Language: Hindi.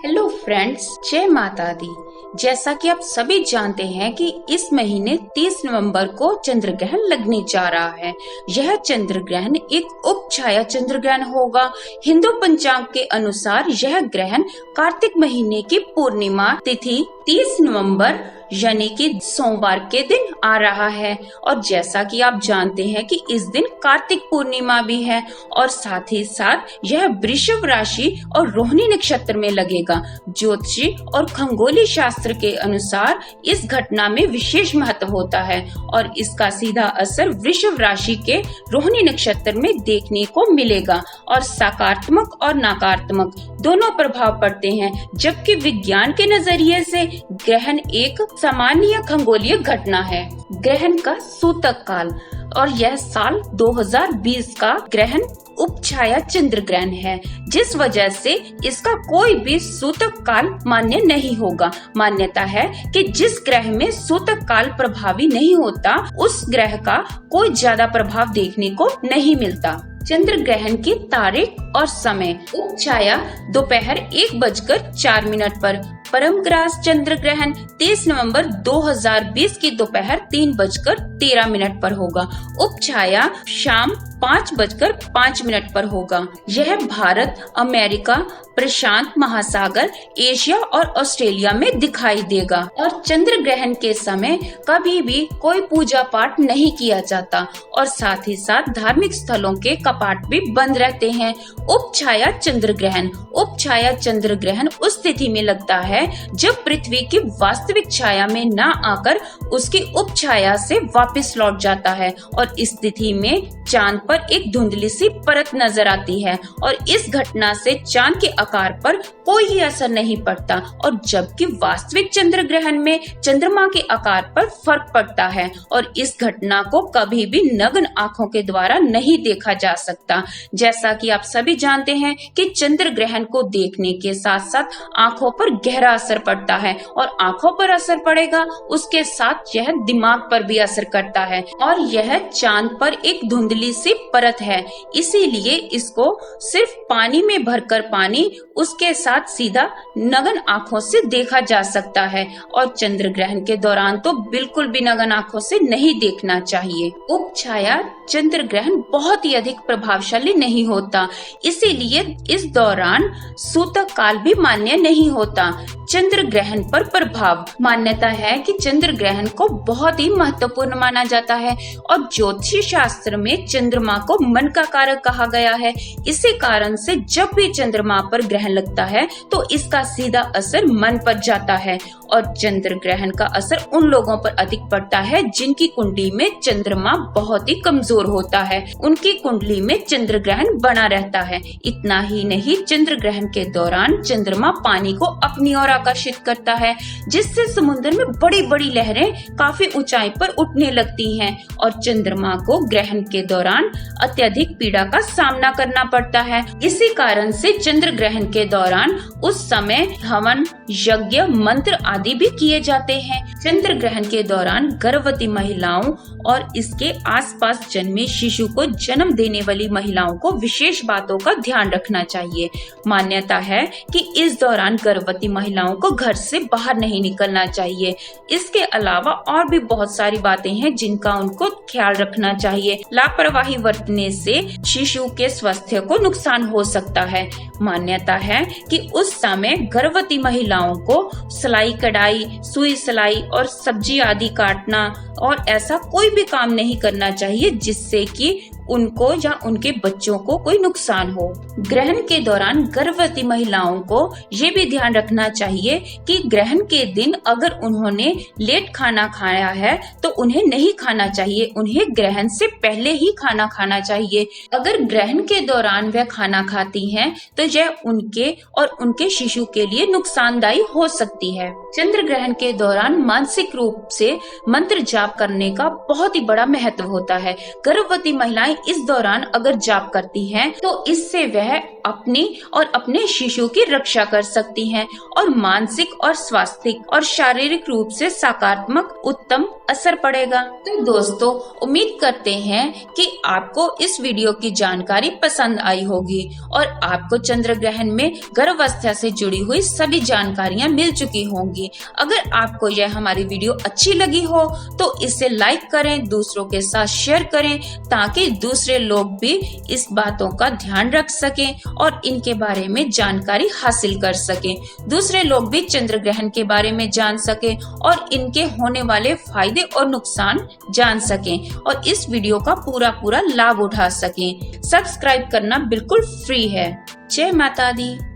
हेलो फ्रेंड्स, जय माता दी। जैसा कि आप सभी जानते हैं कि इस महीने 30 नवंबर को चंद्र ग्रहण लगने जा रहा है। यह चंद्र ग्रहण एक उप छाया चंद्र ग्रहण होगा। हिंदू पंचांग के अनुसार यह ग्रहण कार्तिक महीने की पूर्णिमा तिथि 30 नवंबर यानी कि सोमवार के दिन आ रहा है। और जैसा कि आप जानते हैं कि इस दिन कार्तिक पूर्णिमा भी है और साथ ही साथ यह वृषभ राशि और रोहिणी नक्षत्र में लगेगा। ज्योतिषी और खगोलीय शास्त्र के अनुसार इस घटना में विशेष महत्व होता है और इसका सीधा असर वृषभ राशि के रोहिणी नक्षत्र में देखने को मिलेगा और सकारात्मक और नकारात्मक दोनों प्रभाव पड़ते हैं। जबकि विज्ञान के नजरिए से ग्रहण एक सामान्य खगोलीय घटना है। ग्रहण का सूतक काल और यह साल 2020 का ग्रहण उपछाया चंद्र ग्रहण है, जिस वजह से इसका कोई भी सूतक काल मान्य नहीं होगा। मान्यता है कि जिस ग्रह में सूतक काल प्रभावी नहीं होता उस ग्रह का कोई ज्यादा प्रभाव देखने को नहीं मिलता। चंद्र ग्रहण की तारीख और समय उपछाया दोपहर 1:04 पर, परम ग्रास चंद्र ग्रहण 30 नवंबर 2020 की दोपहर 3:13 पर होगा। उपछाया शाम 5:05 पर होगा। यह भारत, अमेरिका, प्रशांत महासागर, एशिया और ऑस्ट्रेलिया में दिखाई देगा। और चंद्र ग्रहण के समय कभी भी कोई पूजा पाठ नहीं किया जाता और साथ ही साथ धार्मिक स्थलों के कपाट भी बंद रहते हैं। उपछाया चंद्र ग्रहण उस तिथि में लगता है जब पृथ्वी की वास्तविक छाया में न आकर उसकी उपछाया से वापस लौट जाता है और इस तिथि में चांद पर एक धुंधली सी परत नजर आती है और इस घटना से चांद के आकार पर कोई ही असर नहीं पड़ता। और जबकि वास्तविक चंद्र ग्रहण में चंद्रमा के आकार पर फर्क पड़ता है और इस घटना को कभी भी नग्न आंखों के द्वारा नहीं देखा जा सकता। जैसा कि आप सभी जानते हैं कि चंद्र ग्रहण को देखने के साथ साथ आंखों पर गहरा असर पड़ता है और आंखों पर असर पड़ेगा उसके साथ यह दिमाग पर भी असर करता है और यह चांद पर एक धुंधली सी परत है, इसीलिए इसको सिर्फ पानी में भरकर पानी उसके साथ सीधा नग्न आंखों से देखा जा सकता है और चंद्र ग्रहण के दौरान तो बिल्कुल भी नग्न आंखों से नहीं देखना चाहिए। उपछाया चंद्र ग्रहण बहुत ही अधिक प्रभावशाली नहीं होता, इसीलिए इस दौरान सूतक काल भी मान्य नहीं होता। चंद्र ग्रहण पर प्रभाव, मान्यता है कि चंद्र ग्रहण को बहुत ही महत्वपूर्ण माना जाता है और ज्योतिषी शास्त्र में चंद्रमा को मन का कारक कहा गया है। इसी कारण से जब भी चंद्रमा पर ग्रहण लगता है तो इसका सीधा असर मन पर जाता है और चंद्र ग्रहण का असर उन लोगों पर अधिक पड़ता है जिनकी कुंडली में चंद्रमा बहुत ही कमजोर होता है, उनकी कुंडली में चंद्र ग्रहण बना रहता है। इतना ही नहीं, चंद्र ग्रहण के दौरान चंद्रमा पानी को अपनी ओर आकर्षित करता है, जिससे समुद्र में बड़ी बड़ी लहरें काफी ऊंचाई पर उठने लगती हैं और चंद्रमा को ग्रहण के दौरान अत्यधिक पीड़ा का सामना करना पड़ता है। इसी कारण से चंद्र ग्रहण के दौरान उस समय हवन, यज्ञ, मंत्र आदि भी किए जाते हैं। चंद्र ग्रहण के दौरान गर्भवती महिलाओं और इसके आसपास जन्मे शिशु को जन्म देने वाली महिलाओं को विशेष बातों का ध्यान रखना चाहिए। मान्यता है कि इस दौरान गर्भवती महिलाओं को घर से बाहर नहीं निकलना चाहिए। इसके अलावा और भी बहुत सारी बातें हैं जिनका उनको ख्याल रखना चाहिए। लापरवाही बरतने से शिशु के स्वास्थ्य को नुकसान हो सकता है। मान्यता है कि उस समय गर्भवती महिलाओं को सिलाई कढ़ाई, सुई सिलाई और सब्जी आदि काटना और ऐसा कोई भी काम नहीं करना चाहिए जिससे कि उनको या उनके बच्चों को कोई नुकसान हो। ग्रहण के दौरान गर्भवती महिलाओं को ये भी ध्यान रखना चाहिए कि ग्रहण के दिन अगर उन्होंने लेट खाना खाया है तो उन्हें नहीं खाना चाहिए, उन्हें ग्रहण से पहले ही खाना खाना चाहिए। अगर ग्रहण के दौरान वह खाना खाती हैं तो यह उनके और उनके शिशु के लिए नुकसानदायी हो सकती है। चंद्र ग्रहण के दौरान मानसिक रूप से मंत्र जाप करने का बहुत ही बड़ा महत्व होता है। गर्भवती महिलाएं महिलाएं इस दौरान अगर जाप करती हैं तो इससे वह अपनी और अपने शिशु की रक्षा कर सकती हैं और मानसिक और स्वास्थ्यिक और शारीरिक रूप से सकारात्मक उत्तम असर पड़ेगा। तो दोस्तों, उम्मीद करते हैं कि आपको इस वीडियो की जानकारी पसंद आई होगी और आपको चंद्र ग्रहण में गर्भावस्था से जुड़ी हुई सभी जानकारियां मिल चुकी होंगी। अगर आपको यह हमारी वीडियो अच्छी लगी हो तो इसे लाइक करें, दूसरों के साथ शेयर करें ताकि दूसरे लोग भी इस बातों का ध्यान रख सकें और इनके बारे में जानकारी हासिल कर सकें। दूसरे लोग भी चंद्र ग्रहण के बारे में जान सकें और इनके होने वाले फायदे और नुकसान जान सकें और इस वीडियो का पूरा लाभ उठा सकें। सब्सक्राइब करना बिल्कुल फ्री है। जय माता दी।